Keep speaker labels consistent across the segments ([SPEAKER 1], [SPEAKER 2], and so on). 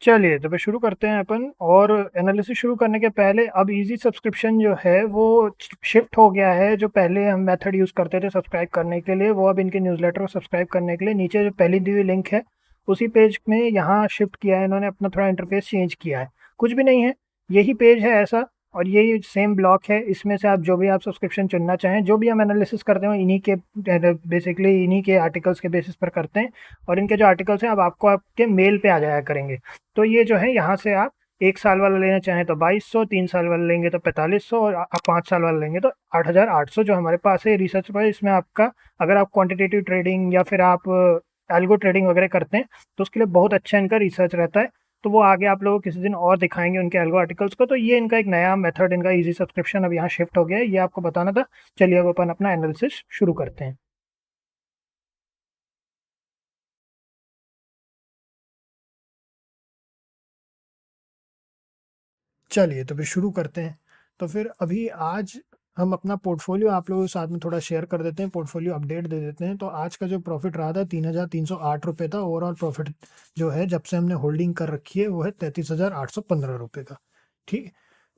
[SPEAKER 1] चलिए तो फिर शुरू करते हैं अपन। और एनालिसिस शुरू करने के पहले अब इजी सब्सक्रिप्शन जो है वो शिफ्ट हो गया है। जो पहले हम मेथड यूज़ करते थे सब्सक्राइब करने के लिए, वो अब इनके न्यूज़लेटर को सब्सक्राइब करने के लिए नीचे जो पहली दी हुई लिंक है उसी पेज में यहाँ शिफ्ट किया है इन्होंने। अपना थोड़ा इंटरफेस चेंज किया है, कुछ भी नहीं है, यही पेज है ऐसा। और यही सेम ब्लॉक है, इसमें से आप जो भी आप सब्सक्रिप्शन चुनना चाहें, जो भी हम एनालिसिस करते हो इन्हीं के बेसिकली इन्हीं के आर्टिकल्स के बेसिस पर करते हैं। और इनके जो आर्टिकल्स हैं अब आपको आपके मेल पे आ जाया करेंगे। तो ये जो है यहाँ से आप 1 साल वाला लेना चाहें तो 2200, 3 साल वाला लेंगे तो 4500, और आप 5 साल वाला लेंगे तो 8800 जो हमारे पास है रिसर्च पर। इसमें आपका अगर आप क्वांटिटेटिव ट्रेडिंग या फिर आप एल्गो ट्रेडिंग वगैरह करते हैं तो उसके लिए बहुत अच्छा इनका रिसर्च रहता है। तो वो आगे आप लोगों को किसी दिन और दिखाएंगे उनके एल्गो आर्टिकल्स को। तो ये इनका एक नया मेथड, इनका इजी सब्सक्रिप्शन अब यहाँ शिफ्ट हो गया है, ये आपको बताना था। चलिए अब अपन अपना एनालिसिस शुरू करते हैं। चलिए तो फिर शुरू करते हैं। तो फिर अभी आज हम अपना पोर्टफोलियो आप लोगों के साथ में थोड़ा शेयर कर देते हैं, पोर्टफोलियो अपडेट दे देते हैं। तो आज का जो प्रॉफिट रहा था 3,308 रुपये था। ओवरऑल प्रॉफिट जो है जब से हमने होल्डिंग कर रखी है वो है 33,815 रुपये का। ठीक है,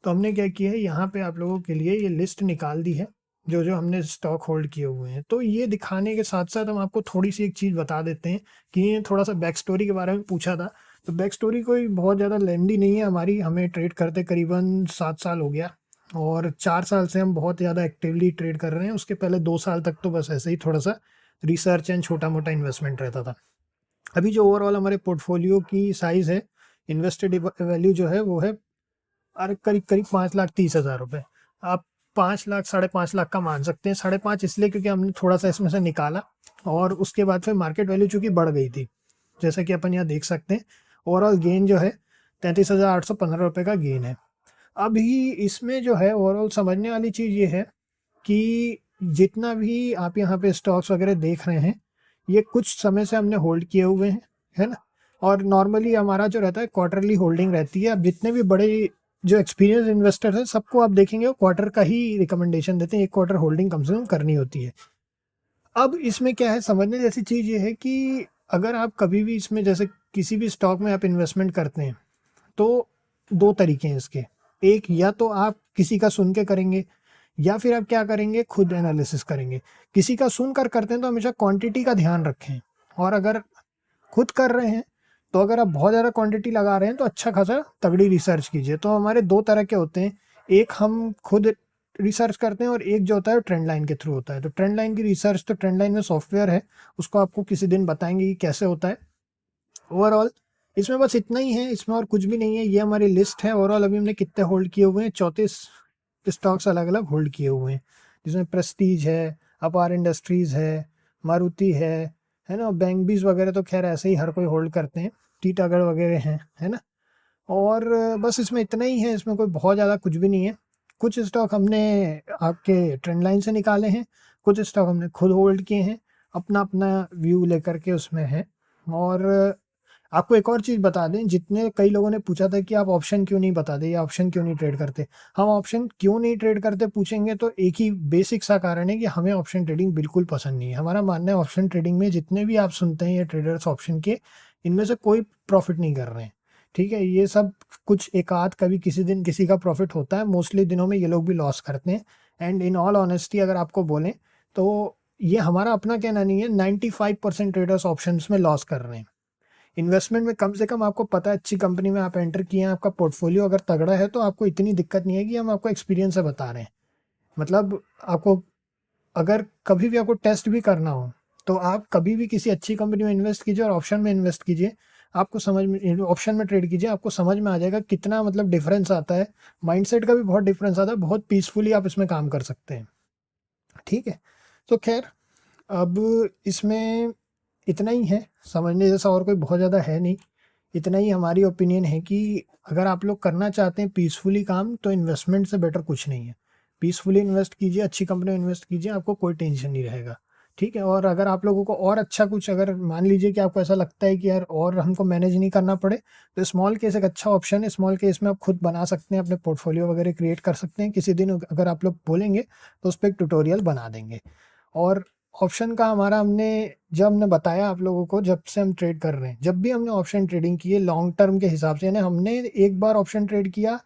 [SPEAKER 1] तो हमने क्या किया है यहाँ पे आप लोगों के लिए ये लिस्ट निकाल दी है जो जो हमने स्टॉक होल्ड किए हुए हैं। तो ये दिखाने के साथ साथ हम आपको थोड़ी सी एक चीज़ बता देते हैं कि ये थोड़ा सा बैक स्टोरी के बारे में पूछा था। तो बैक स्टोरी कोई बहुत ज़्यादा लेंदी नहीं है हमारी, हमें ट्रेड करते करीबन 7 साल हो गया। और 4 साल से हम बहुत ज़्यादा एक्टिवली ट्रेड कर रहे हैं। उसके पहले 2 साल तक तो बस ऐसे ही थोड़ा सा रिसर्च एंड छोटा मोटा इन्वेस्टमेंट रहता था। अभी जो ओवरऑल हमारे पोर्टफोलियो की साइज़ है, इन्वेस्टेड वैल्यू जो है वो है अरे करीब करीब 5,30,000 रुपये। आप 5 लाख 5.5 लाख का मान सकते हैं। 5.5 इसलिए क्योंकि हमने थोड़ा सा इसमें से निकाला और उसके बाद फिर मार्केट वैल्यू चूँकि बढ़ गई थी, जैसा कि अपन यहाँ देख सकते हैं। ओवरऑल गेन जो है 33,815 रुपये का गेन है। अभी इसमें जो है ओवरऑल समझने वाली चीज़ ये है कि जितना भी आप यहाँ पे स्टॉक्स वगैरह देख रहे हैं ये कुछ समय से हमने होल्ड किए हुए हैं, है ना। और नॉर्मली हमारा जो रहता है क्वार्टरली होल्डिंग रहती है। अब जितने भी बड़े जो एक्सपीरियंस इन्वेस्टर हैं सबको आप देखेंगे वो क्वार्टर का ही रिकमेंडेशन देते हैं, एक क्वार्टर होल्डिंग कम से कम करनी होती है। अब इसमें क्या है समझने जैसी चीज़ ये है कि अगर आप कभी भी इसमें जैसे किसी भी स्टॉक में आप इन्वेस्टमेंट करते हैं तो दो तरीके हैं इसके। एक, या तो आप किसी का सुन के करेंगे या फिर आप क्या करेंगे खुद एनालिसिस करेंगे। किसी का सुनकर करते हैं तो हमेशा क्वांटिटी का ध्यान रखें। और अगर खुद कर रहे हैं तो अगर आप बहुत ज़्यादा क्वांटिटी लगा रहे हैं तो अच्छा खासा तगड़ी रिसर्च कीजिए। तो हमारे दो तरह के होते हैं, एक हम खुद रिसर्च करते हैं और एक जो होता है ट्रेंड लाइन के थ्रू होता है। तो ट्रेंड लाइन की रिसर्च, तो ट्रेंड लाइन में सॉफ्टवेयर है, उसको आपको किसी दिन बताएंगे कि कैसे होता है। ओवरऑल इसमें बस इतना ही है, इसमें और कुछ भी नहीं है। ये हमारी लिस्ट है। ओवरऑल अभी हमने कितने होल्ड किए हुए हैं, 34 स्टॉक्स अलग अलग होल्ड किए हुए हैं, जिसमें प्रेस्टीज है, अपार इंडस्ट्रीज है, मारुति है ना। बैंक बीज वगैरह तो खैर ऐसे ही हर कोई होल्ड करते हैं, टीटागढ़ वगैरह हैं, है ना। और बस इसमें इतना ही है, इसमें कोई बहुत ज़्यादा कुछ भी नहीं है। कुछ स्टॉक हमने आपके ट्रेंड लाइन से निकाले हैं, कुछ स्टॉक हमने खुद होल्ड किए हैं, अपना अपना व्यू लेकर के उसमें है। और आपको एक और चीज़ बता दें, जितने कई लोगों ने पूछा था कि आप ऑप्शन क्यों नहीं बताते या ऑप्शन क्यों नहीं ट्रेड करते। हम ऑप्शन क्यों नहीं ट्रेड करते पूछेंगे तो एक ही बेसिक सा कारण है कि हमें ऑप्शन ट्रेडिंग बिल्कुल पसंद नहीं है। हमारा मानना है ऑप्शन ट्रेडिंग में जितने भी आप सुनते हैं ये ट्रेडर्स ऑप्शन के, इनमें से कोई प्रॉफिट नहीं कर रहे हैं। ठीक है, ये सब कुछ एक आध कभी किसी दिन किसी का प्रॉफिट होता है, मोस्टली दिनों में ये लोग भी लॉस करते हैं। एंड इन ऑल ऑनेस्टी अगर आपको बोलें तो ये हमारा अपना कहना नहीं है, 95% ट्रेडर्स ऑप्शंस में लॉस कर रहे हैं। इन्वेस्टमेंट में कम से कम आपको पता है अच्छी कंपनी में आप एंटर किए हैं, आपका पोर्टफोलियो अगर तगड़ा है तो आपको इतनी दिक्कत नहीं है कि हम आपको एक्सपीरियंस से बता रहे हैं। मतलब आपको अगर कभी भी आपको टेस्ट भी करना हो तो आप कभी भी किसी अच्छी कंपनी में इन्वेस्ट कीजिए और ऑप्शन में इन्वेस्ट कीजिए। आपको समझ में, ऑप्शन में ट्रेड कीजिए, आपको समझ में आ जाएगा कितना मतलब डिफरेंस आता है। माइंडसेट का भी बहुत डिफरेंस आता है, बहुत पीसफुली आप इसमें काम कर सकते हैं। ठीक है, तो खैर अब इसमें इतना ही है, समझने जैसा और कोई बहुत ज़्यादा है नहीं। इतना ही हमारी ओपिनियन है कि अगर आप लोग करना चाहते हैं पीसफुली काम तो इन्वेस्टमेंट से बेटर कुछ नहीं है। पीसफुली इन्वेस्ट कीजिए, अच्छी कंपनी में इन्वेस्ट कीजिए, आपको कोई टेंशन नहीं रहेगा। ठीक है, और अगर आप लोगों को और अच्छा कुछ, अगर मान लीजिए कि आपको ऐसा लगता है कि यार और हमको मैनेज नहीं करना पड़े, तो स्मॉल केस एक अच्छा ऑप्शन है। स्मॉल केस में आप खुद बना सकते हैं, अपने पोर्टफोलियो वगैरह क्रिएट कर सकते हैं। किसी दिन अगर आप लोग बोलेंगे तो उस पर एक ट्यूटोरियल बना देंगे। और ऑप्शन का हमारा हमने बताया आप लोगों को, जब से हम ट्रेड कर रहे हैं, जब भी हमने ऑप्शन ट्रेडिंग की है लॉन्ग टर्म के हिसाब से, यानी हमने एक बार ऑप्शन ट्रेड किया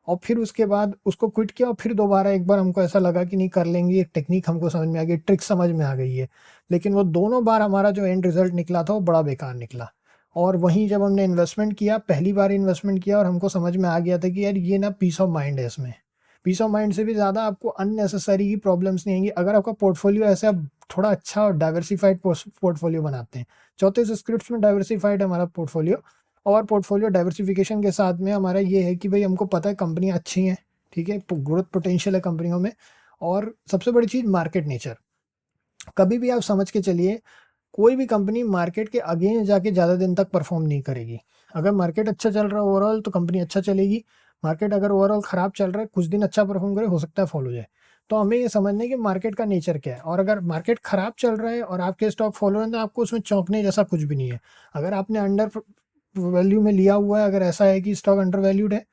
[SPEAKER 1] और फिर उसके बाद उसको क्विट किया और फिर दोबारा एक बार हमको ऐसा लगा कि नहीं कर लेंगे, एक टेक्निक हमको समझ में आ गई, ट्रिक समझ में आ गई है, लेकिन वो दोनों बार हमारा जो एंड रिजल्ट निकला था वो बड़ा बेकार निकला। और वहीं जब हमने इन्वेस्टमेंट किया, पहली बार इन्वेस्टमेंट किया और हमको समझ में आ गया था कि यार ये ना पीस ऑफ माइंड है इसमें, पीस ऑफ माइंड से भी ज़्यादा आपको अननेसेसरी की प्रॉब्लम्स नहीं आएंगी अगर आपका पोर्टफोलियो ऐसे आप थोड़ा अच्छा और डाइवर्सिफाइड पोर्टफोलियो बनाते हैं। चौथे स्क्रिप्ट में डाइवर्सिफाइड है हमारा पोर्टफोलियो, और पोर्टफोलियो डाइवर्सिफिकेशन के साथ में हमारा ये है कि भाई हमको पता है कंपनियाँ अच्छी हैं, ठीक है, ग्रोथ पोटेंशियल है कंपनियों में। और सबसे बड़ी चीज़ मार्केट नेचर, कभी भी आप समझ के चलिए कोई भी कंपनी मार्केट के अगेंस्ट जाके ज़्यादा दिन तक परफॉर्म नहीं करेगी। अगर मार्केट अच्छा चल रहा है ओवरऑल तो कंपनी अच्छा चलेगी, मार्केट अगर ओवरऑल ख़राब चल रहा है कुछ दिन अच्छा परफॉर्म करे, हो सकता है फॉलो जाए। तो हमें ये समझना है कि मार्केट का नेचर क्या है, और अगर मार्केट ख़राब चल रहा है और आपके स्टॉक फॉलो है तो आपको उसमें चौंकने जैसा कुछ भी नहीं है। अगर आपने अंडर वैल्यू में लिया हुआ है, अगर ऐसा है कि स्टॉक अंडर वैल्यूड है,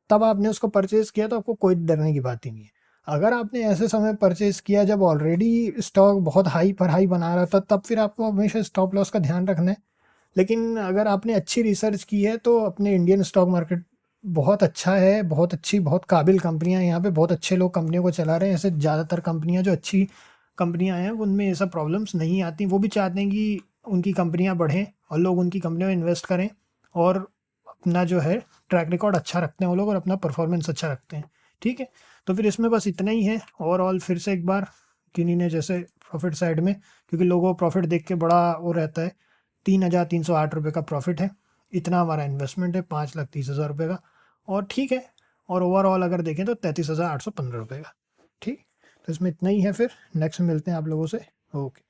[SPEAKER 1] तब आपने उसको परचेज़ किया तो आपको कोई डरने की बात ही नहीं है। अगर आपने ऐसे समय परचेज़ किया जब ऑलरेडी स्टॉक बहुत हाई पर हाई बना रहा था, तब फिर आपको हमेशा स्टॉप लॉस का ध्यान रखना है। लेकिन अगर आपने अच्छी रिसर्च की है तो अपने इंडियन स्टॉक मार्केट बहुत अच्छा है, बहुत अच्छी बहुत काबिल कंपनियां हैं यहाँ पे, बहुत अच्छे लोग कंपनियों को चला रहे हैं। ऐसे ज़्यादातर कंपनियां जो अच्छी कंपनियां हैं उनमें ये सब प्रॉब्लम्स नहीं आती। वो भी चाहते हैं कि उनकी कंपनियां बढ़ें और लोग उनकी कंपनियों में इन्वेस्ट करें, और अपना जो है ट्रैक रिकॉर्ड अच्छा रखते हैं वो लोग, और अपना परफॉर्मेंस अच्छा रखते हैं। ठीक है, तो फिर इसमें बस इतना ही है। ओवरऑल फिर से एक बार किन्हीं ने जैसे प्रॉफिट साइड में, क्योंकि लोगों को प्रॉफिट देख के बड़ा वो रहता है, 3,308 रुपये का प्रॉफिट है, इतना हमारा इन्वेस्टमेंट है 5,30,000 रुपये का। और ठीक है, और ओवरऑल अगर देखें तो 33,815 रुपये का। ठीक, तो इसमें इतना ही है, फिर नेक्स्ट में मिलते हैं आप लोगों से। ओके।